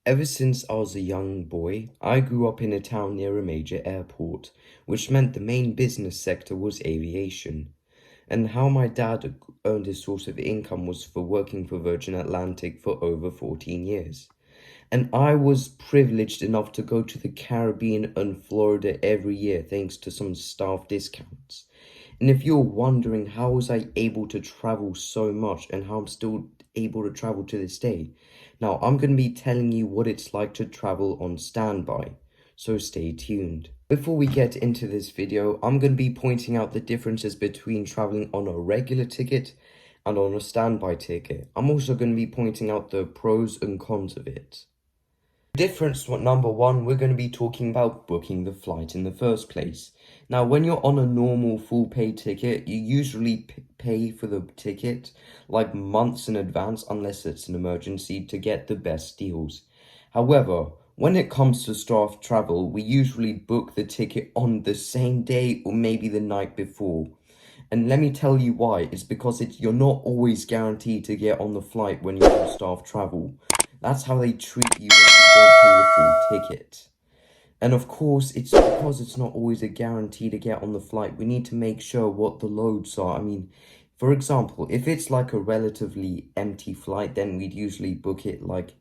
Ever since I was a young boy, I grew up in a town near a major airport, which meant the main business sector was aviation. And how my dad earned his source of income was for working for Virgin Atlantic for over 14 years. And I was privileged enough to go to the Caribbean and Florida every year thanks to some staff discounts. And if you're wondering how was I able to travel so much and how I'm still able to travel to this day, now I'm going to be telling you what it's like to travel on standby, so stay tuned. Before we get into this video, I'm going to be pointing out the differences between traveling on a regular ticket and on a standby ticket. I'm also going to be pointing out the pros and cons of it. Difference number one, we're going to be talking about booking the flight in the first place. Now, when you're on a normal full pay ticket, you usually pay for the ticket like months in advance unless it's an emergency to get the best deals. However, when it comes to staff travel, we usually book the ticket on the same day or maybe the night before. And let me tell you why. It's because you're not always guaranteed to get on the flight when you're on staff travel. That's how they treat you when you don't pay the full ticket. And of course, it's because it's not always a guarantee to get on the flight. We need to make sure what the loads are. I mean, for example, if it's like a relatively empty flight, then we'd usually book it like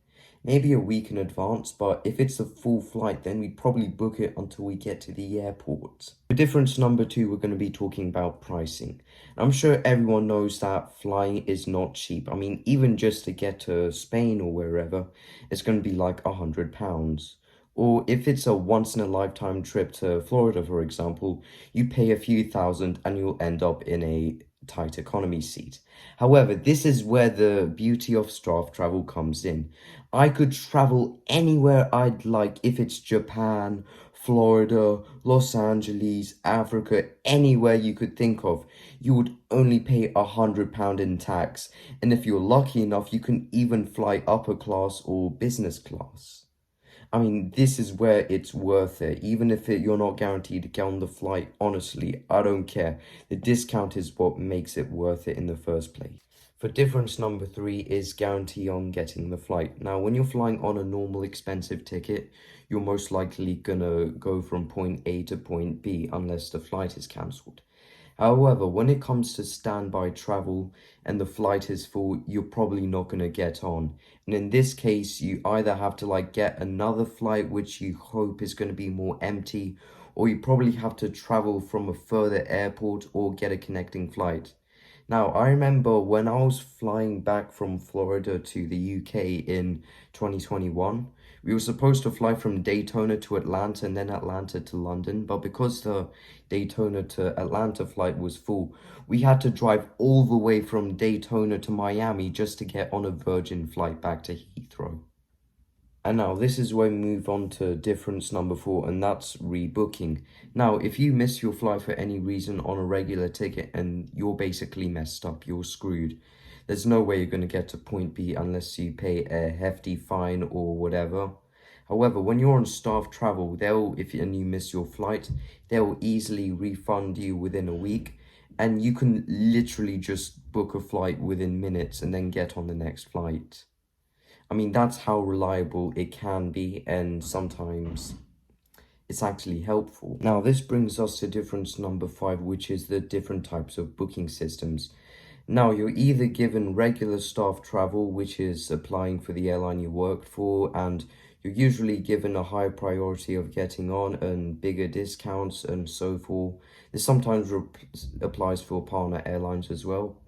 maybe a week in advance. But if it's a full flight, then we'd probably book it until we get to the airport. The difference number two, we're going to be talking about pricing. I'm sure everyone knows that flying is not cheap. I mean, even just to get to Spain or wherever, it's going to be like £100. Or if it's a once-in-a-lifetime trip to Florida, for example, you pay a few thousand and you'll end up in a tight economy seat. However, this is where the beauty of staff travel comes in. I could travel anywhere I'd like if it's Japan, Florida, Los Angeles, Africa, anywhere you could think of. You would only pay £100 in tax. And if you're lucky enough, you can even fly upper class or business class. I mean, this is where it's worth it. Even if you're not guaranteed to get on the flight, honestly, I don't care. The discount is what makes it worth it in the first place. For difference number three is guarantee on getting the flight. Now, when you're flying on a normal expensive ticket, you're most likely gonna go from point A to point B unless the flight is cancelled. However, when it comes to standby travel and the flight is full, you're probably not going to get on. And in this case, you either have to like get another flight, which you hope is going to be more empty, or you probably have to travel from a further airport or get a connecting flight. Now, I remember when I was flying back from Florida to the UK in 2021, we were supposed to fly from Daytona to Atlanta and then Atlanta to London, but because the Daytona to Atlanta flight was full, we had to drive all the way from Daytona to Miami just to get on a Virgin flight back to Heathrow. And now this is where we move on to difference number four, and that's rebooking. Now, if you miss your flight for any reason on a regular ticket and you're basically messed up, you're screwed. There's no way you're going to get to point B unless you pay a hefty fine or whatever. However, when you're on staff travel, if you miss your flight, they'll easily refund you within a week. And you can literally just book a flight within minutes and then get on the next flight. I mean, that's how reliable it can be, and sometimes it's actually helpful. Now, this brings us to difference number five, which is the different types of booking systems. Now, you're either given regular staff travel, which is applying for the airline you worked for, and you're usually given a high priority of getting on and bigger discounts and so forth. This sometimes applies for partner airlines as well.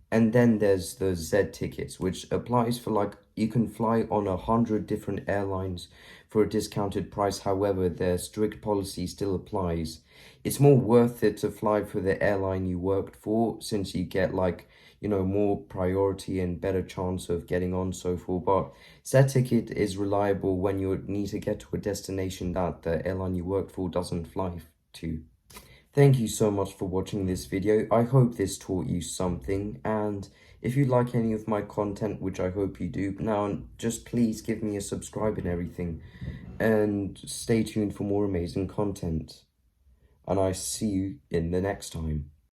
And then there's the Z tickets, which applies for like, you can fly on 100 different airlines for a discounted price. However, their strict policy still applies. It's more worth it to fly for the airline you worked for, since you get like, more priority and better chance of getting on, so forth. But Z ticket is reliable when you need to get to a destination that the airline you worked for doesn't fly to. Thank you so much for watching this video. I hope this taught you something, and if you like any of my content, which I hope you do, now just please give me a subscribe and everything, and stay tuned for more amazing content. And I see you in the next time.